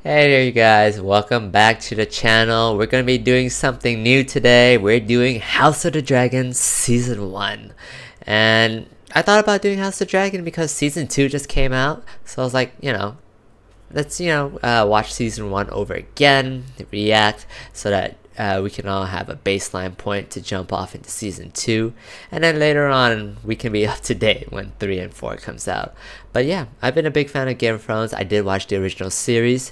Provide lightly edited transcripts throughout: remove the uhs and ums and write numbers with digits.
Hey there you guys, welcome back to the channel. We're going to be doing something new today. We're doing House of the Dragon Season 1. And I thought about doing House of the Dragon because Season 2 just came out. So I was like, let's, watch Season 1 over again, react, so that we can all have a baseline point to jump off into Season 2. And then later on, we can be up to date when 3 and 4 comes out. But yeah, I've been a big fan of Game of Thrones. I did watch the original series.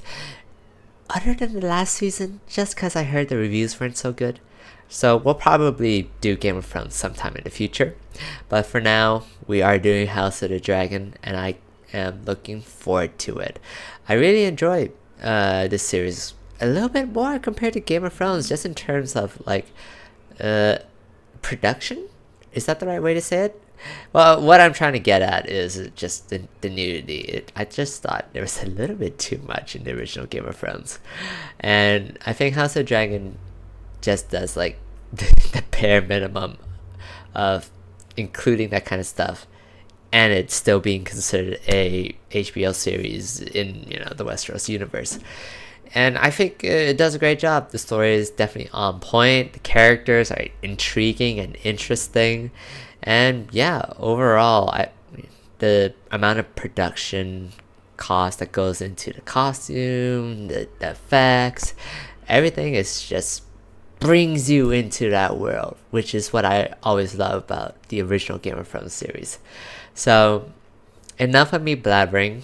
Other than the last season, just because I heard the reviews weren't so good. So we'll probably do Game of Thrones sometime in the future. But for now, we are doing House of the Dragon, and I am looking forward to it. I really enjoy this series a little bit more compared to Game of Thrones, just in terms of production. Is that the right way to say it? Well, what I'm trying to get at is just the nudity. I just thought there was a little bit too much in the original Game of Thrones, and I think House of Dragon just does like the bare minimum of including that kind of stuff, and it's still being considered a HBO series in the Westeros universe. And I think it does a great job. The story is definitely on point. The characters are intriguing and interesting. And yeah, overall, the amount of production cost that goes into the costume, the effects, everything is just brings you into that world, which is what I always love about the original Game of Thrones series. So enough of me blabbering.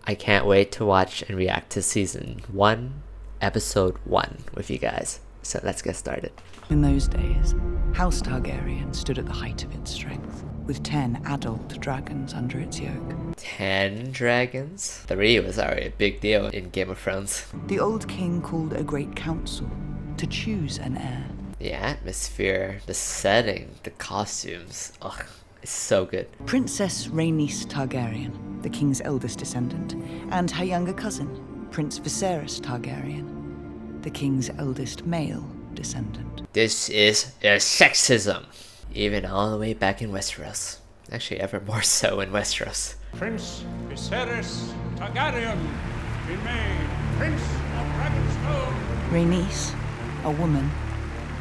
I can't wait to watch and react to Season 1, Episode 1 with you guys. So let's get started. In those days, House Targaryen stood at the height of its strength, with 10 adult dragons under its yoke. 10 dragons? 3 was already a big deal in Game of Thrones. The old king called a great council to choose an heir. The atmosphere, the setting, the costumes. Ugh, it's so good. Princess Rhaenys Targaryen, the king's eldest descendant, and her younger cousin, Prince Viserys Targaryen, the king's eldest male descendant. This is sexism, even all the way back in Westeros. Actually, ever more so in Westeros. Prince Viserys Targaryen be made Prince of Dragonstone. Rhaenys, a woman,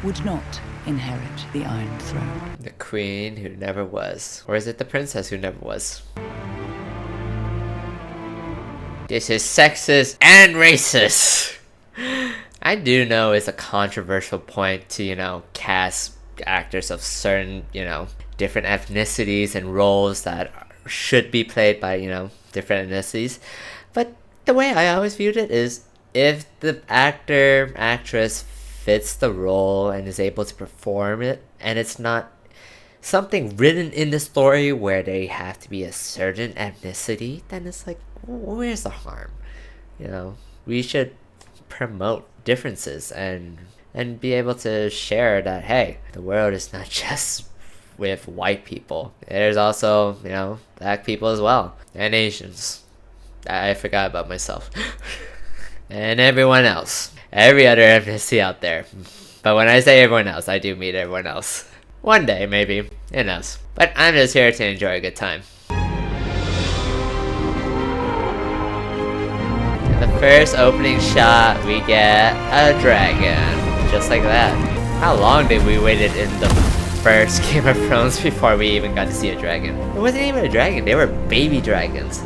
would not inherit the Iron Throne. The queen who never was. Or is it the princess who never was? This is sexist and racist. I do know it's a controversial point to, cast actors of certain, different ethnicities and roles that should be played by, different ethnicities. But the way I always viewed it is if the actress fits the role and is able to perform it, and it's not something written in the story where they have to be a certain ethnicity, then it's like, where's the harm? We should promote differences and be able to share that, hey, the world is not just with white people. There's also, black people as well, and Asians. I forgot about myself. And everyone else. Every other ethnicity out there. But when I say everyone else, I do mean everyone else. One day, maybe. Who knows? But I'm just here to enjoy a good time. In the first opening shot, we get a dragon. Just like that. How long did we wait in the first Game of Thrones before we even got to see a dragon? It wasn't even a dragon, they were baby dragons.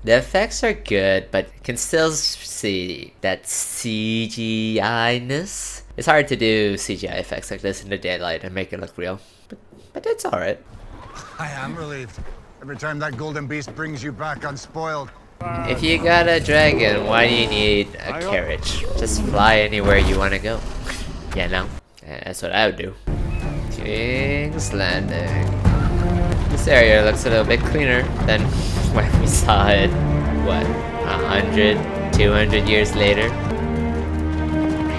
The effects are good, but you can still see that CGI-ness. It's hard to do CGI effects like this in the daylight and make it look real, but it's alright. I am relieved. Every time that golden beast brings you back unspoiled. If you got a dragon, why do you need a carriage? Just fly anywhere you want to go. That's what I would do. King's Landing. This area looks a little bit cleaner than when we saw it, 100, 200 years later?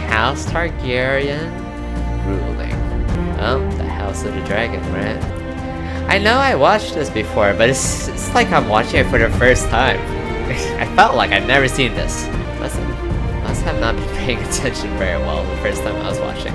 House Targaryen ruling. Oh, the House of the Dragon, right? I know I watched this before, but it's like I'm watching it for the first time. I felt like I'd never seen this. Must have not been paying attention very well the first time I was watching.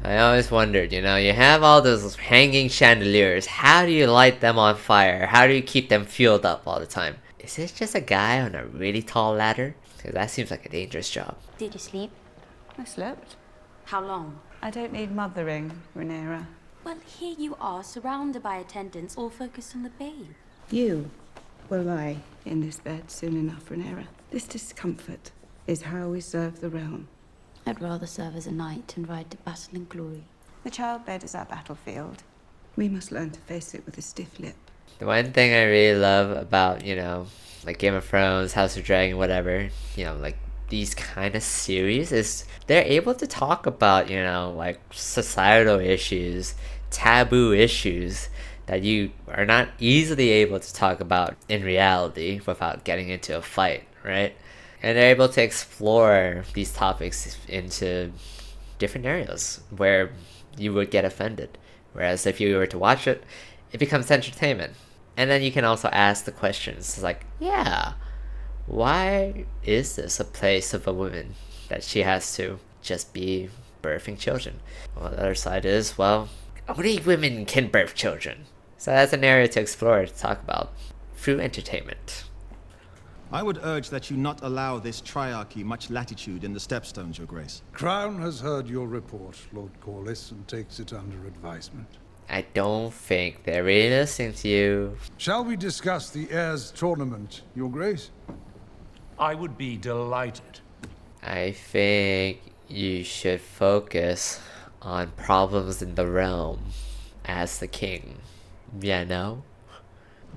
I always wondered, you know, you have all those hanging chandeliers. How do you light them on fire? How do you keep them fueled up all the time? Is this just a guy on a really tall ladder? Because that seems like a dangerous job. Did you sleep? I slept. How long? I don't need mothering, Rhaenyra. Well, here you are, surrounded by attendants, all focused on the babe. You will lie in this bed soon enough, Rhaenyra. This discomfort is how we serve the realm. I'd rather serve as a knight and ride to battle in glory. The childbed is our battlefield. We must learn to face it with a stiff lip. The one thing I really love about, you know, like Game of Thrones, House of Dragon, whatever, you know, like these kind of series is they're able to talk about, you know, like societal issues, taboo issues that you are not easily able to talk about in reality without getting into a fight, right? And they're able to explore these topics into different areas where you would get offended. Whereas if you were to watch it, it becomes entertainment. And then you can also ask the questions like, yeah, why is this a place of a woman that she has to just be birthing children? Well, the other side is, well, only women can birth children. So that's an area to explore, to talk about through entertainment. I would urge that you not allow this triarchy much latitude in the stepstones, Your Grace. Crown has heard your report, Lord Corlys, and takes it under advisement. I don't think they're really listening to you. Shall we discuss the Heirs tournament, Your Grace? I would be delighted. I think you should focus on problems in the realm as the king. Yeah, no?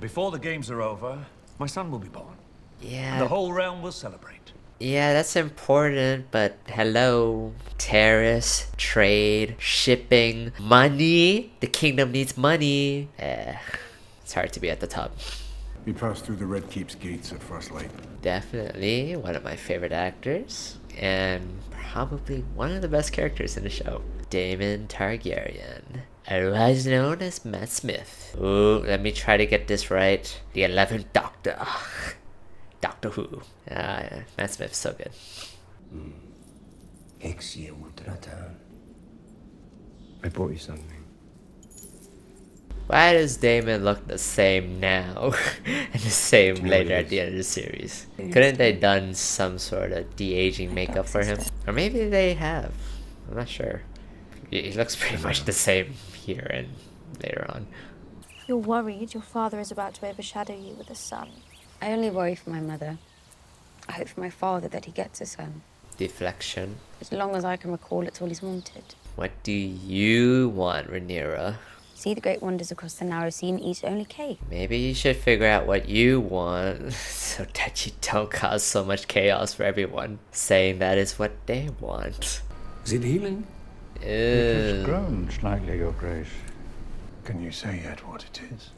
Before the games are over, my son will be born. Yeah. The whole realm will celebrate. Yeah, that's important, but hello. Terrace, trade, shipping, money. The kingdom needs money. It's hard to be at the top. We pass through the Red Keep's gates at first light. Definitely one of my favorite actors, and probably one of the best characters in the show. Daemon Targaryen, otherwise known as Matt Smith. Ooh, let me try to get this right. The 11th Doctor. Doctor Who. Matt Smith's so good. I brought you something. Why does Daemon look the same now and the same later at the end of the series? Couldn't they done some sort of de-aging makeup for him? Or maybe they have. I'm not sure. He looks pretty much the same here and later on. You're worried your father is about to overshadow you with a son. I only worry for my mother. I hope for my father that he gets a son. Deflection. As long as I can recall, it's all he's wanted. What do you want, Rhaenyra? See the great wonders across the narrow sea and eat only cake. Maybe you should figure out what you want so that you don't cause so much chaos for everyone, saying that is what they want. Is it healing? It has grown slightly, Your Grace. Can you say yet what it is?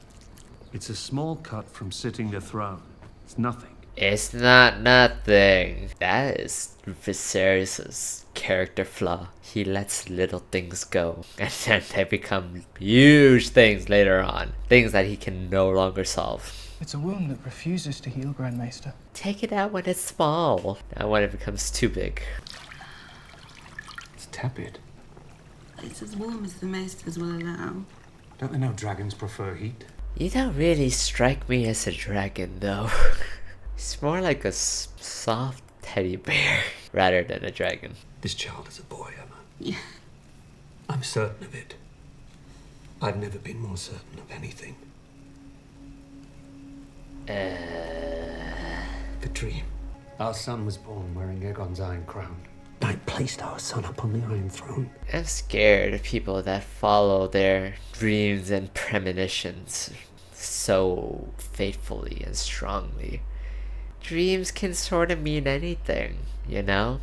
It's a small cut from sitting the throne. It's nothing. It's not nothing. That is Viserys' character flaw. He lets little things go, and then they become huge things later on. Things that he can no longer solve. It's a wound that refuses to heal, Grand Maester. Take it out when it's small, not when it becomes too big. It's tepid. It's as warm as the Maesters will allow. Don't they know dragons prefer heat? You don't really strike me as a dragon, though. It's more like a soft teddy bear rather than a dragon. This child is a boy, Emma. Yeah. I'm certain of it. I've never been more certain of anything. The dream. Our son was born wearing Aegon's iron crown. I placed our son upon the Iron Throne. I'm scared of people that follow their dreams and premonitions so faithfully and strongly. Dreams can sort of mean anything, you know?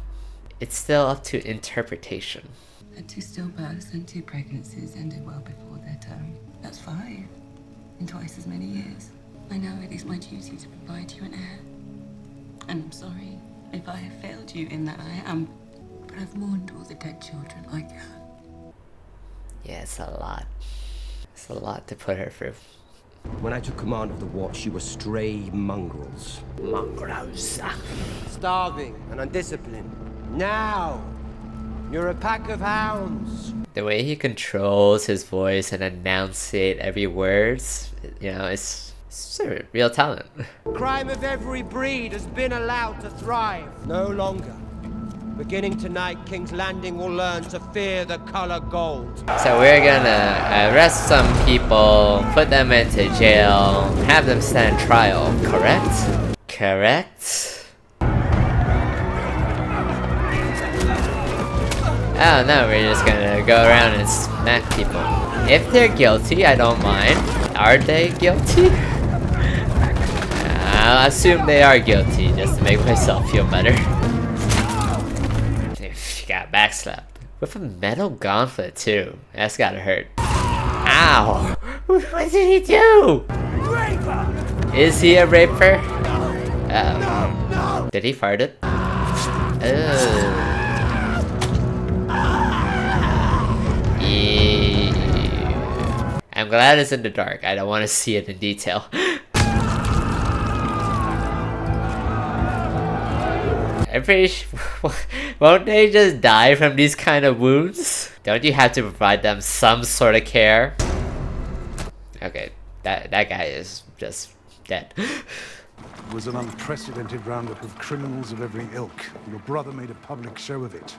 It's still up to interpretation. Had 2 stillbirths and 2 pregnancies ended well before their term. That's 5 in twice as many years. I know it is my duty to provide you an heir. And I'm sorry if I have failed you in that I am. But I've mourned all the dead children I can. Yeah, it's a lot. It's a lot to put her through. When I took command of the watch, you were stray mongrels. Mongrels. Starving and undisciplined. Now, you're a pack of hounds. The way he controls his voice and enunciate every word, you know, it's a real talent. Crime of every breed has been allowed to thrive. No longer. Beginning tonight, King's Landing will learn to fear the color gold. So we're gonna arrest some people, put them into jail, have them stand trial, correct? Correct? Oh no, we're just gonna go around and smack people. If they're guilty, I don't mind. Are they guilty? I'll assume they are guilty, just to make myself feel better. She got backslapped. With a metal gauntlet too. That's gotta hurt. Ow! What did he do? Raper! Is he a raper? No. Did he fart it? Oh. I'm glad it's in the dark. I don't want to see it in detail. I'm pretty sure, won't they just die from these kind of wounds? Don't you have to provide them some sort of care? Okay, that guy is just dead. It was an unprecedented roundup of criminals of every ilk. Your brother made a public show of it,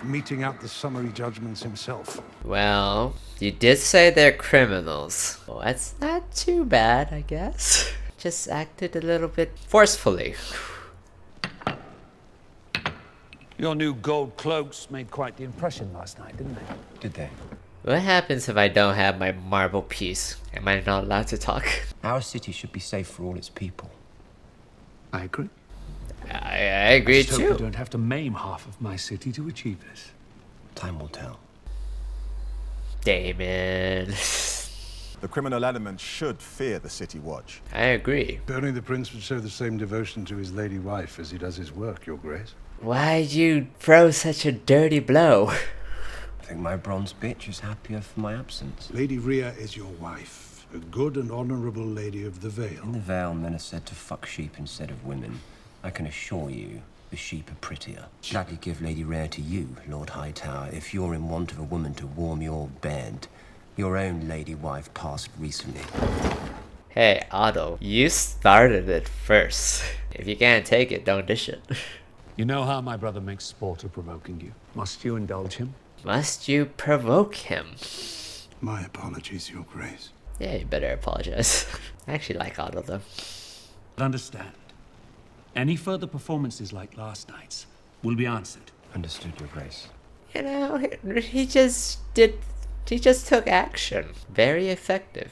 meting out the summary judgments himself. Well, you did say they're criminals. Well, that's not too bad, I guess. Just acted a little bit forcefully. Your new gold cloaks made quite the impression last night, didn't they? Did they? What happens if I don't have my marble piece? Am I not allowed to talk? Our city should be safe for all its people. I agree. I agree Just hope too. you don't have to maim half of my city to achieve this. Time will tell. Damon. The criminal element should fear the city watch. I agree. If only the prince would show the same devotion to his lady wife as he does his work, your grace. Why'd you throw such a dirty blow? I think my bronze bitch is happier for my absence. Lady Rhea is your wife, a good and honorable lady of the Vale. In the Vale, men are said to fuck sheep instead of women. I can assure you, the sheep are prettier. Gladly give Lady Rhea to you, Lord Hightower, if you're in want of a woman to warm your bed. Your own lady wife passed recently. Hey, Otto, you started it first. If you can't take it, don't dish it. You know how my brother makes sport of provoking you. Must you indulge him? Must you provoke him? My apologies, your grace. Yeah, you better apologize. I actually like Otto though. Understand. Any further performances like last night's will be answered. Understood, your grace. You know, he just took action. Very effective.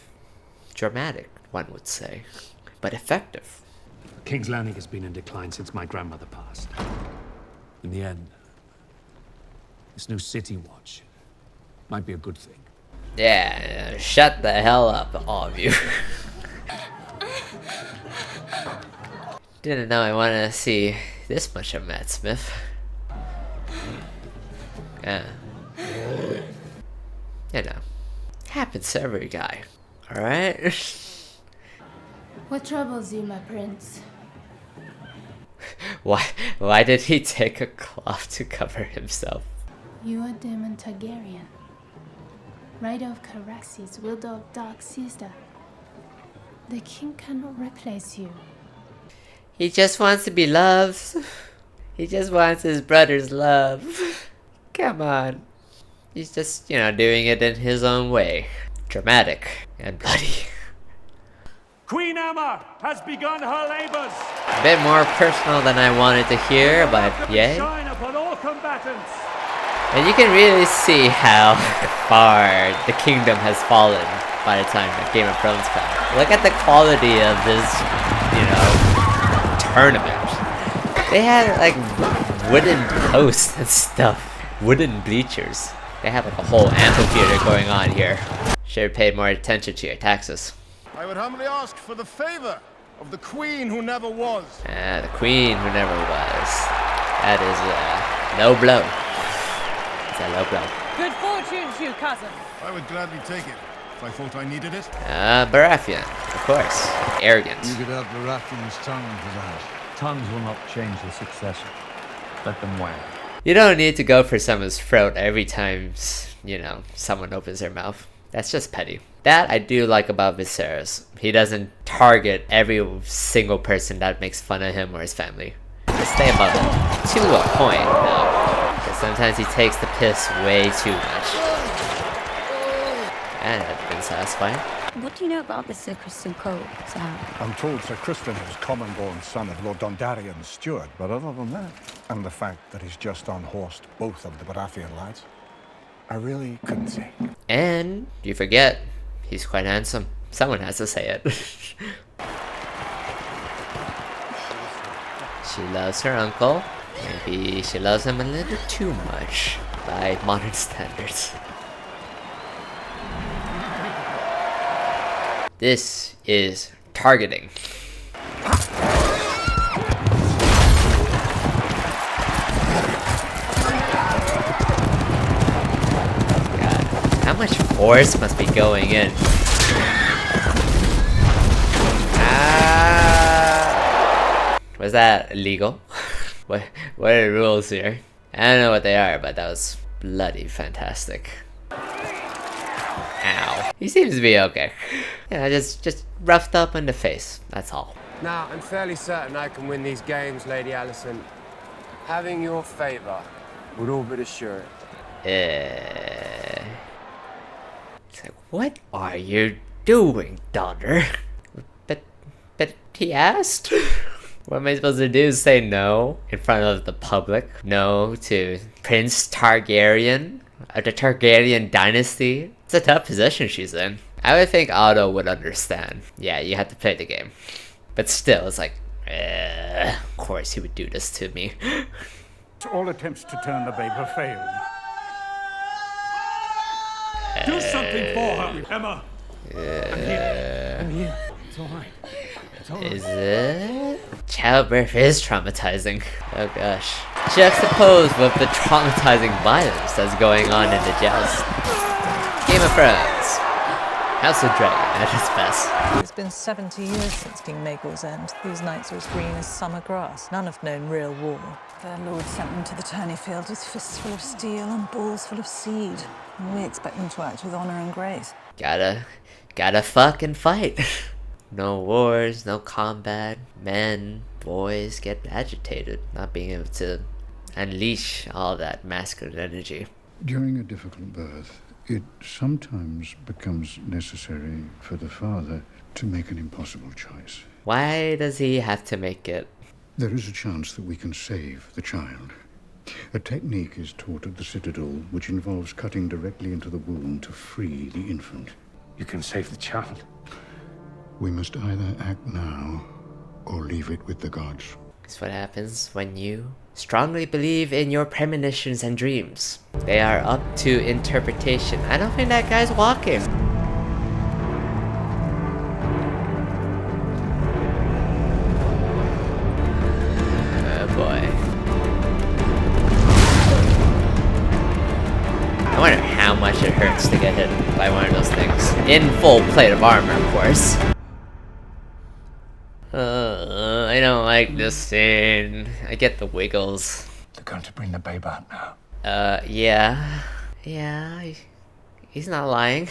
Dramatic, one would say. But effective. King's Landing has been in decline since my grandmother passed. In the end, this new city watch might be a good thing. Yeah, shut the hell up, all of you. Didn't know I wanted to see this much of Matt Smith. Yeah. You know, happens to every guy. Alright? What troubles you, my prince? Why did he take a cloth to cover himself? You are Daemon Targaryen, rider of Caraxes, wielder of dark sister. The king cannot replace you. He just wants to be loved. He just wants his brother's love. Come on. He's just, you know, doing it in his own way. Dramatic and bloody. Queen Emma has begun her labors. A bit more personal than I wanted to hear, but yay. Shine upon all combatants. And you can really see how far the kingdom has fallen by the time that Game of Thrones comes. Look at the quality of this, you know, tournament. They had like wooden posts and stuff. Wooden bleachers. They have like a whole amphitheater going on here. Should have paid more attention to your taxes. I would humbly ask for the favor of the queen who never was. The queen who never was. That is a low blow. It's a low blow. Good fortune to you, cousin. I would gladly take it if I thought I needed it. Baratheon, of course. Arrogant. You could have Baratheon's tongue for that. Tongues will not change the succession. Let them wear. You don't need to go for someone's throat every time, you know, someone opens their mouth. That's just petty. That I do like about Viserys. He doesn't target every single person that makes fun of him or his family. Just stay above it. To a point, though. Because sometimes he takes the piss way too much. And that's been satisfying. What do you know about the Sir Kristen Cole, Sam? I'm told Sir Kristen is common-born son of Lord Dondarrion's steward, but other than that, and the fact that he's just unhorsed both of the Baratheon lads, I really couldn't say. And you forget, he's quite handsome. Someone has to say it. She loves her uncle. Maybe she loves him a little too much by modern standards. This is targeting. God, how much force must be going in? Was that illegal? What are the rules here? I don't know what they are, but that was bloody fantastic. Ow. He seems to be okay. Yeah, just roughed up in the face, that's all. Now, I'm fairly certain I can win these games, Lady Alicent. Having your favor would all but assure it. It's like, what are you doing, daughter? But he asked? What am I supposed to do? Say no in front of the public? No to Prince Targaryen of the Targaryen dynasty? It's a tough position she's in. I would think Otto would understand. Yeah, you have to play the game. But still, it's like, of course he would do this to me. All attempts to turn the babe have failed. Do something for her, Emma! I'm here. It's all right. Is it? Childbirth is traumatizing. Oh gosh. Juxtaposed with the traumatizing violence that's going on in the jails. Game of Thrones. House of Dragon at its best. It's been 70 years since King Maegor's end. These nights are as green as summer grass. None have known real war. Their lord sent them to the tourney field with fists full of steel and balls full of seed. And we expect them to act with honor and grace. Gotta fucking fight. No wars, no combat. Men, boys get agitated, not being able to unleash all that masculine energy. During a difficult birth, it sometimes becomes necessary for the father to make an impossible choice. Why does he have to make it? There is a chance that we can save the child. A technique is taught at the Citadel which involves cutting directly into the womb to free the infant. You can save the child. We must either act now or leave it with the gods. That's what happens when you strongly believe in your premonitions and dreams. They are up to interpretation. I don't think that guy's walking. Oh boy. I wonder how much it hurts to get hit by one of those things. In full plate of armor, of course. I don't like this scene. I get the wiggles. They're going to bring the babe out now. Yeah. Yeah, he's not lying.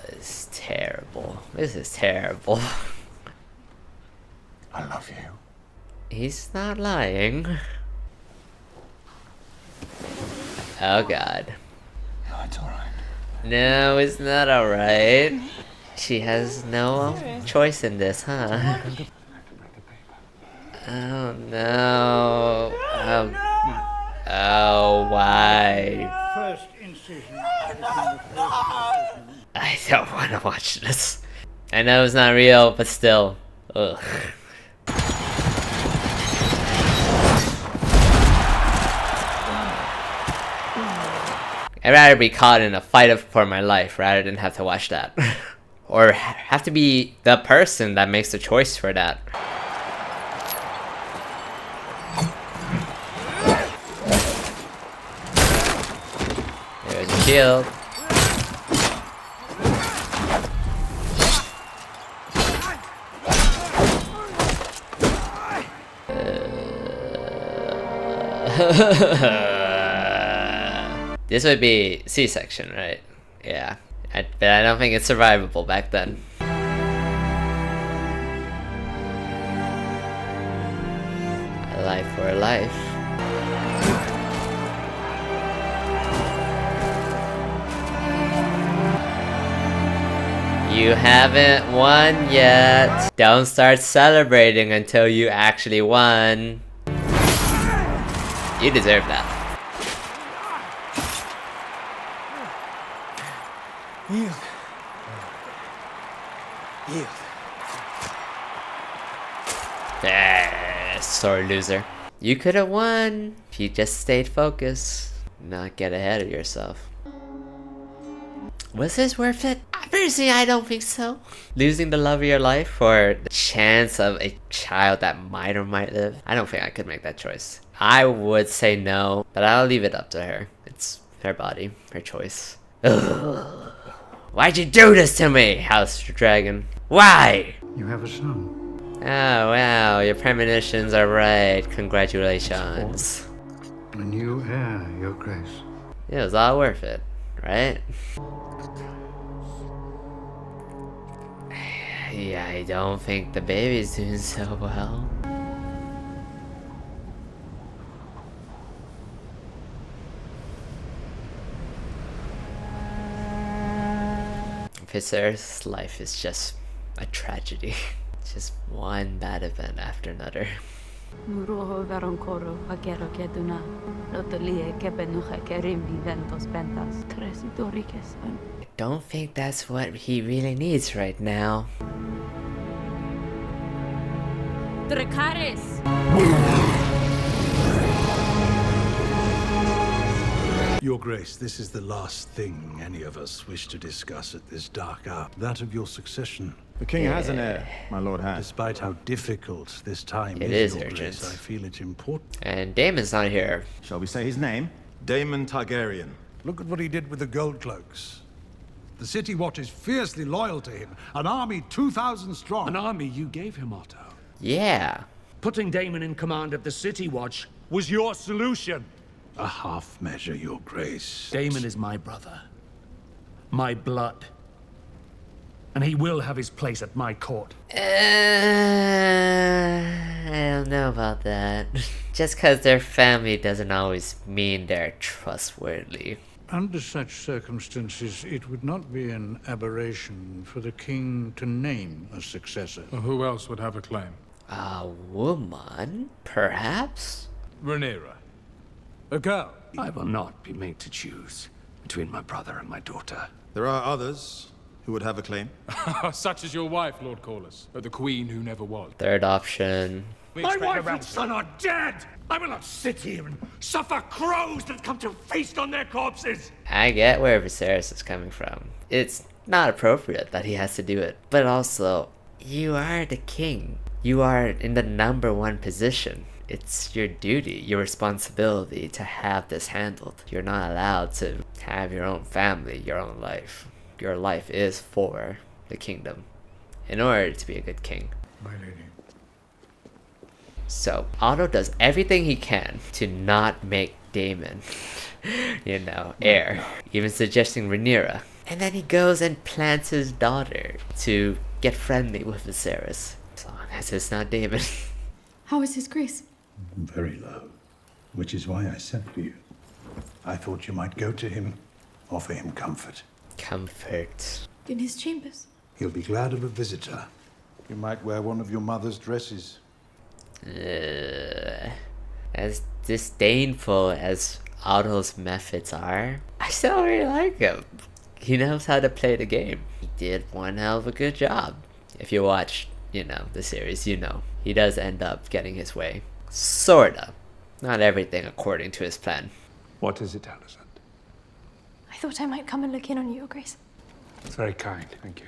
It's terrible. This is terrible. I love you. He's not lying. Oh god. No, it's alright. No, it's not alright. She has no choice in this, huh? Oh no. Oh, why? First incision. I don't want to watch this. I know it's not real, but still. Ugh. I'd rather be caught in a fight for my life rather than have to watch that. Or have to be the person that makes the choice for that. shield. This would be C-section, right? Yeah. But I don't think it's survivable back then. A life for a life. You haven't won yet. Don't start celebrating until you actually won. You deserve that. Yield. Yield. Sore loser. You could have won if you just stayed focused, not get ahead of yourself. Was this worth it? Personally, I don't think so. Losing the love of your life for the chance of a child that might or might live, I don't think I could make that choice. I would say no, but I'll leave it up to her. It's her body, her choice. Ugh. Why'd you do this to me, House Dragon? Why? You have a son. Oh wow, your premonitions are right. Congratulations. A new heir, Your Grace. It was all worth it, right? Yeah, I don't think the baby's doing so well. Viserys' life is just a tragedy. Just one bad event after another. I don't think that's what he really needs right now. Dracarys! Your Grace, this is the last thing any of us wish to discuss at this dark hour. That of your succession. The king has an heir, my lord has. Despite how difficult this time It is, is Your urgent. Grace, I feel it important. And Daemon's not here. Shall we say his name? Daemon Targaryen. Look at what he did with the Gold Cloaks. The City Watch is fiercely loyal to him. An army 2,000 strong. An army you gave him, Otto. Yeah. Putting Daemon in command of the City Watch was your solution. A half measure, Your Grace. Daemon is my brother. My blood. And he will have his place at my court. I don't know about that. Just because they're family doesn't always mean they're trustworthy. Under such circumstances, it would not be an aberration for the king to name a successor. Who else would have a claim? A woman, perhaps? Rhaenyra. A girl. I will not be made to choose between my brother and my daughter. There are others who would have a claim. Such as your wife, Lord Corlys, or the queen who never was. Third option. My wife and son are dead! I will not sit here and suffer crows that come to feast on their corpses! I get where Viserys is coming from. It's not appropriate that he has to do it. But also, you are the king. You are in the #1 position. It's your duty, your responsibility to have this handled. You're not allowed to have your own family, your own life. Your life is for the kingdom in order to be a good king. My lady. So Otto does everything he can to not make Daemon, heir. Even suggesting Rhaenyra. And then he goes and plants his daughter to get friendly with Viserys. As long as it's not Daemon. How is his grace? Very low, which is why I sent for you. I thought you might go to him, offer him comfort. Comfort. In his chambers. He'll be glad of a visitor. You might wear one of your mother's dresses. As disdainful as Otto's methods are, I still really like him. He knows how to play the game. He did one hell of a good job. If you watch, the series, he does end up getting his way. Sorta. Not everything according to his plan. What is it, Alicent? I thought I might come and look in on you, Your Grace. It's very kind, thank you.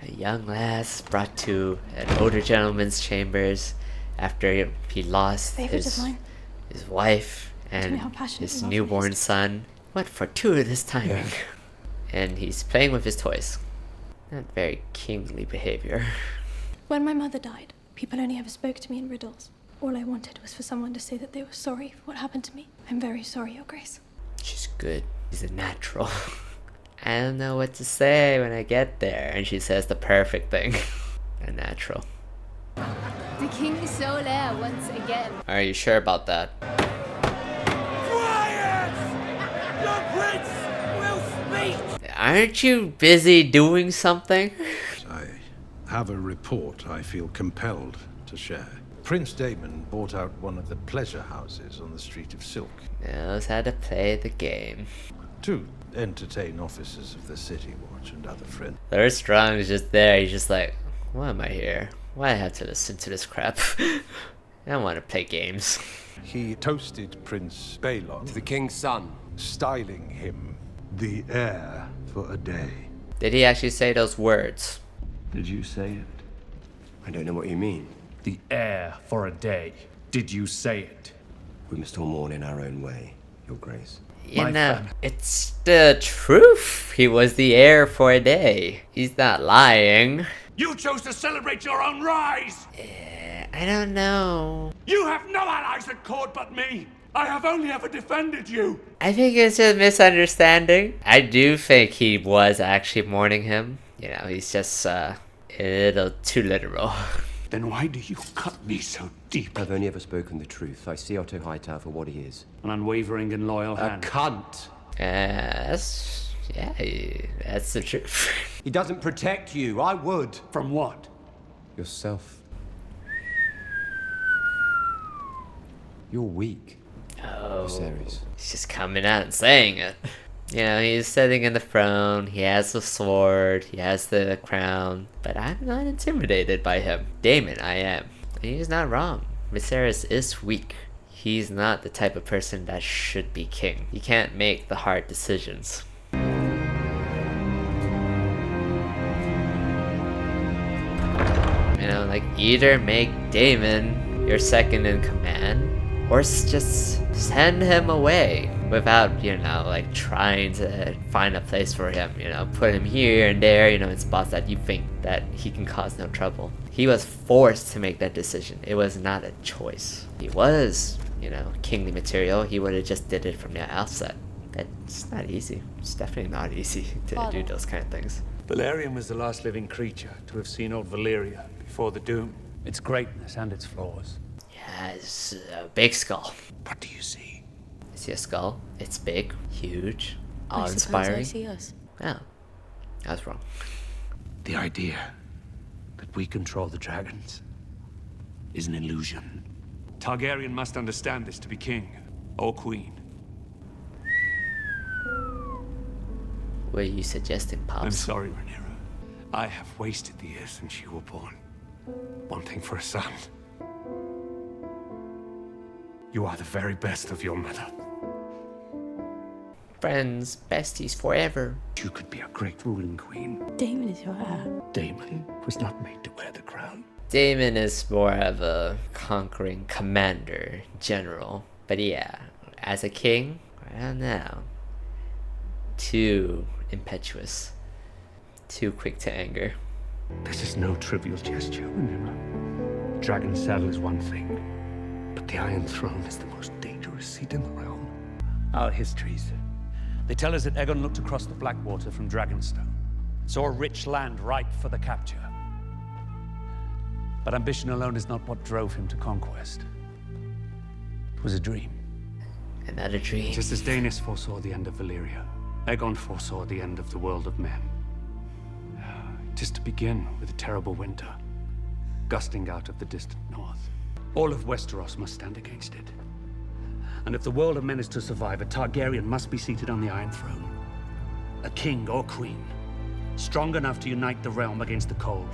A young lass brought to an older gentleman's chambers after he lost Favorite of mine. his wife Tell me and how passionate his you love newborn me. son. What fortuitous timing. And he's playing with his toys. Not very kingly behavior. When my mother died, people only ever spoke to me in riddles. All I wanted was for someone to say that they were sorry for what happened to me. I'm very sorry, Your Grace. She's good. She's a natural. I don't know what to say when I get there. And she says the perfect thing. A natural. The King sole heir once again. Are you sure about that? Quiet! Your prince will speak! Aren't you busy doing something? I have a report I feel compelled to share. Prince Daemon bought out one of the pleasure houses on the Street of Silk. Knows how to play the game. To entertain officers of the City Watch and other friends. Lord Strong is just there. He's just like, why am I here? Why do I have to listen to this crap? I don't want to play games. He toasted Prince Balon, to the king's son, styling him the heir for a day. Did he actually say those words? Did you say it? I don't know what you mean. The heir for a day. Did you say it? We must all mourn in our own way, Your Grace. You know, it's the truth. He was the heir for a day. He's not lying. You chose to celebrate your own rise! I don't know. You have no allies at court but me! I have only ever defended you! I think it's a misunderstanding. I do think he was actually mourning him. You know, he's just a little too literal. Then why do you cut me so deep? I've only ever spoken the truth. I see Otto Hightower for what he is. An unwavering and loyal hand. A cunt! That's the truth. He doesn't protect you. I would. From what? Yourself. You're weak. Oh, Viserys. He's just coming out and saying it. You know, he's sitting in the throne, he has the sword, he has the crown, but I'm not intimidated by him. Daemon, I am. And he's not wrong. Viserys is weak. He's not the type of person that should be king. He can't make the hard decisions. You know, like, either make Daemon your second in command, or just send him away without, you know, like trying to find a place for him, you know, put him here and there, you know, in spots that you think that he can cause no trouble. He was forced to make that decision. It was not a choice. He was, you know, kingly material. He would have just did it from the outset. It's not easy. It's definitely not easy to do those kind of things. Valerian was the last living creature to have seen old Valyria before the Doom. Its greatness and its flaws. Yeah, it's a big skull. What do you see? I see a skull. It's big, huge, I awe-inspiring. see us. Oh, I was wrong. The idea that we control the dragons is an illusion. Targaryen must understand this to be king or queen. What are you suggesting, Pops? I'm sorry, Rhaenyra. I have wasted the years since you were born, wanting for a son. You are the very best of your mother. Friends, besties forever. You could be a great ruling queen. Daemon is your heir. Daemon was not made to wear the crown. Daemon is more of a conquering commander, general. But yeah, as a king, I don't know. Too impetuous. Too quick to anger. This is no trivial gesture, Rhaenyra. Dragon's saddle is one thing, but the Iron Throne is the most dangerous seat in the realm. Our histories. They tell us that Aegon looked across the Blackwater from Dragonstone, saw a rich land ripe for the capture. But ambition alone is not what drove him to conquest. It was a dream. Another dream. Just as Daenerys foresaw the end of Valyria, Aegon foresaw the end of the world of men. Just to begin with a terrible winter, gusting out of the distant north. All of Westeros must stand against it. And if the world of men is to survive, a Targaryen must be seated on the Iron Throne. A king or queen, strong enough to unite the realm against the cold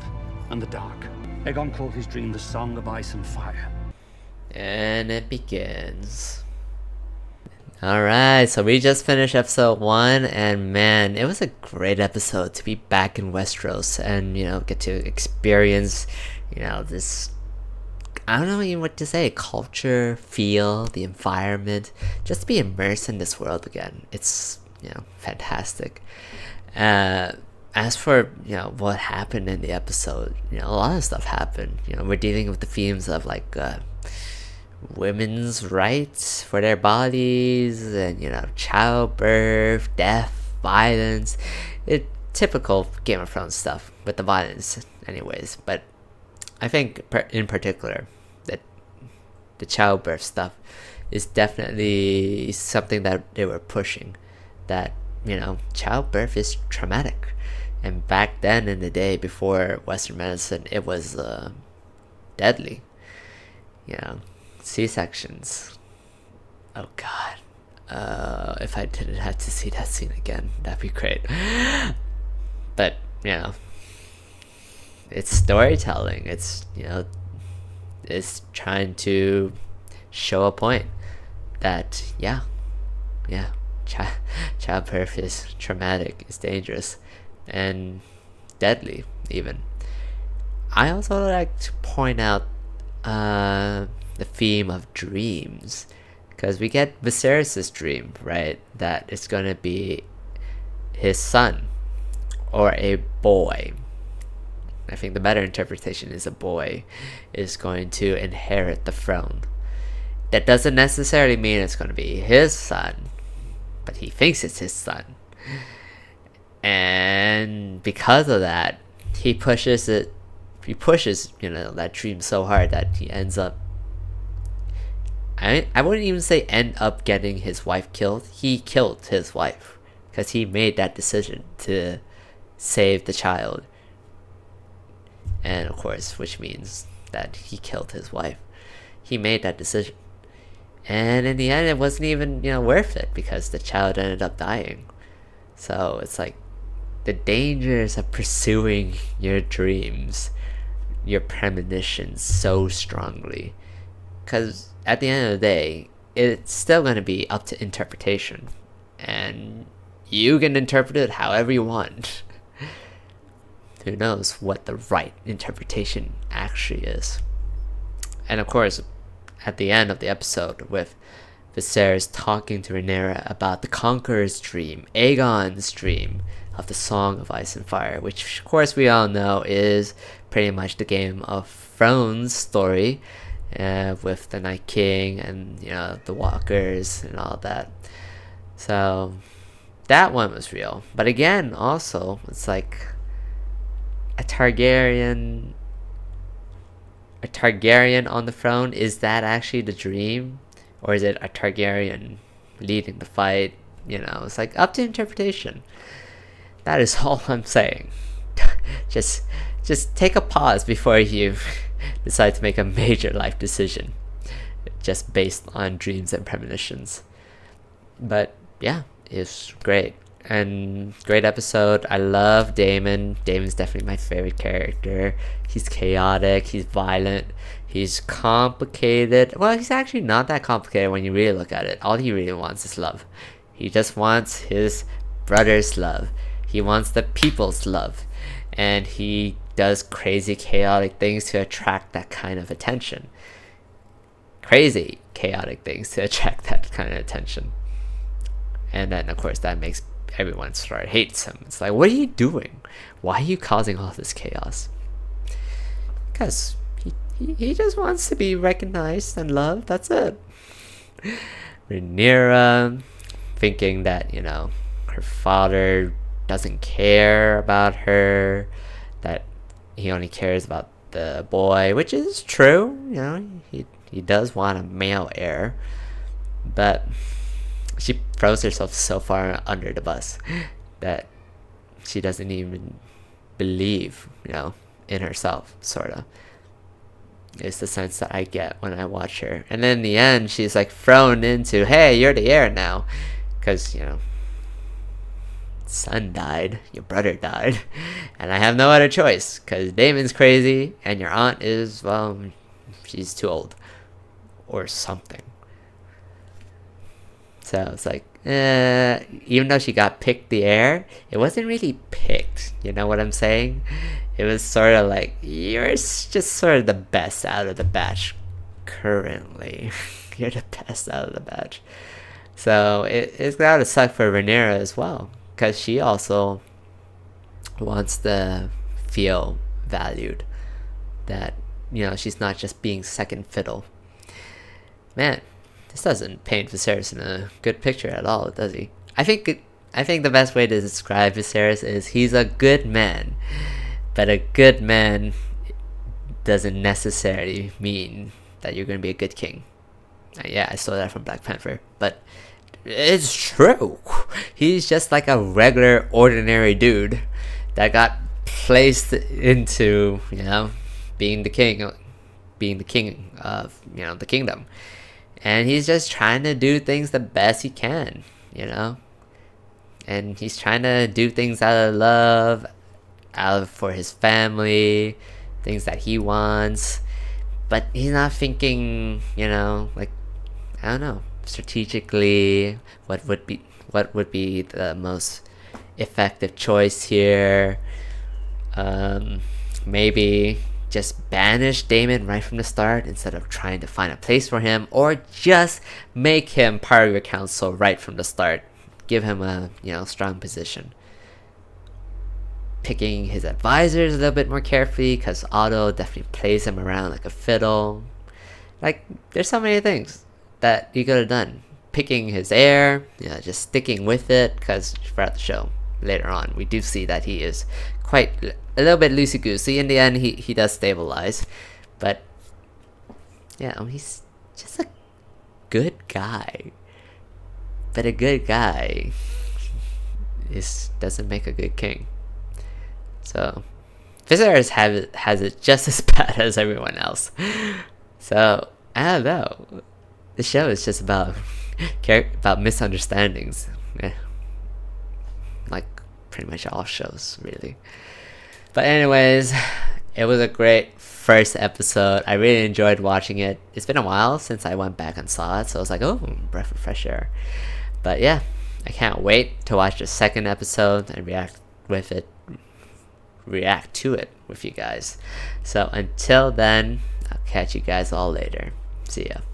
and the dark. Aegon called his dream the Song of Ice and Fire. And it begins. Alright, so we just finished episode 1, and man, it was a great episode to be back in Westeros and, you know, get to experience, you know, this I don't know even what to say. Culture, feel, the environment, just to be immersed in this world again. It's, fantastic. As for, what happened in the episode, a lot of stuff happened. We're dealing with the themes of like women's rights for their bodies and, childbirth, death, violence. Typical Game of Thrones stuff with the violence anyways. But I think in particular that the childbirth stuff is definitely something that they were pushing. That, childbirth is traumatic. And back then in the day before Western medicine, it was deadly. C-sections. Oh God. If I didn't have to see that scene again, that'd be great. But, it's storytelling. It's, it's trying to show a point that, childbirth is traumatic, it's dangerous, and deadly, even. I also like to point out the theme of dreams, because we get Viserys' dream, right? That it's gonna be his son, or a boy. I think the better interpretation is a boy is going to inherit the throne. That doesn't necessarily mean it's going to be his son, but he thinks it's his son. And because of that, he pushes that dream so hard that he ends up, I wouldn't even say end up getting his wife killed. He killed his wife because he made that decision to save the child. And of course, which means that he killed his wife. He made that decision. And in the end, it wasn't even, worth it because the child ended up dying. So it's like the dangers of pursuing your dreams, your premonitions so strongly. Because at the end of the day, it's still going to be up to interpretation. And you can interpret it however you want. Who knows what the right interpretation actually is. And of course, at the end of the episode, with Viserys talking to Rhaenyra about the Conqueror's dream, Aegon's dream of the Song of Ice and Fire, which of course we all know is pretty much the Game of Thrones story, with the Night King and the Walkers and all that. So that one was real. But again, also, it's like a Targaryen on the throne. Is that actually the dream, or is it a Targaryen leading the fight? It's like up to interpretation. That is all I'm saying. just take a pause before you decide to make a major life decision just based on dreams and premonitions. But yeah, it's great. And great episode. I love Daemon. Daemon's definitely my favorite character. He's chaotic, he's violent, he's complicated. Well, he's actually not that complicated when you really look at it. All he really wants is love. He just wants his brother's love. He wants the people's love. And he does crazy, chaotic things to attract that kind of attention. Crazy, chaotic things to attract that kind of attention. And then, of course, that makes everyone start hates him. It's like, what are you doing? Why are you causing all this chaos? Because he just wants to be recognized and loved. That's it. Rhaenyra thinking that, her father doesn't care about her, that he only cares about the boy, which is true. He does want a male heir, but she throws herself so far under the bus that she doesn't even believe, in herself, sort of. It's the sense that I get when I watch her. And then in the end, she's like thrown into, hey, you're the heir now. Because, son died, your brother died, and I have no other choice. Because Daemon's crazy, and your aunt is, well, she's too old. Or something. So it's like, even though she got picked the heir, it wasn't really picked. You know what I'm saying? It was sort of like, you're just sort of the best out of the batch currently. You're the best out of the batch. So it's gotta suck for Rhaenyra as well, because she also wants to feel valued, that, you know, she's not just being second fiddle. Man, this doesn't paint Viserys in a good picture at all, does he? I think the best way to describe Viserys is he's a good man, but a good man doesn't necessarily mean that you're going to be a good king. Yeah, I stole that from Black Panther, but it's true. He's just like a regular, ordinary dude that got placed into, you know, being the king of, you know, the kingdom. And he's just trying to do things the best he can, you know? And he's trying to do things out of love, for his family, things that he wants. But he's not thinking, you know, like, I don't know, strategically, what would be the most effective choice here. Maybe just banish Daemon right from the start instead of trying to find a place for him, or just make him part of your council right from the start. Give him a, you know, strong position. Picking his advisors a little bit more carefully, because Otto definitely plays him around like a fiddle. Like, there's so many things that he could have done. Picking his heir, you know, just sticking with it, because throughout the show, later on, we do see that he is quite a little bit loosey-goosey. In the end, he does stabilize. But, yeah, he's just a good guy. But a good guy doesn't make a good king. So, Viserys has it just as bad as everyone else. So, I don't know. The show is just about misunderstandings. Yeah. Like, pretty much all shows, really. But anyways, it was a great first episode. I really enjoyed watching it. It's been a while since I went back and saw it, so I was like, oh, breath of fresh air. But yeah, I can't wait to watch the second episode and react to it with you guys. So until then, I'll catch you guys all later. See ya.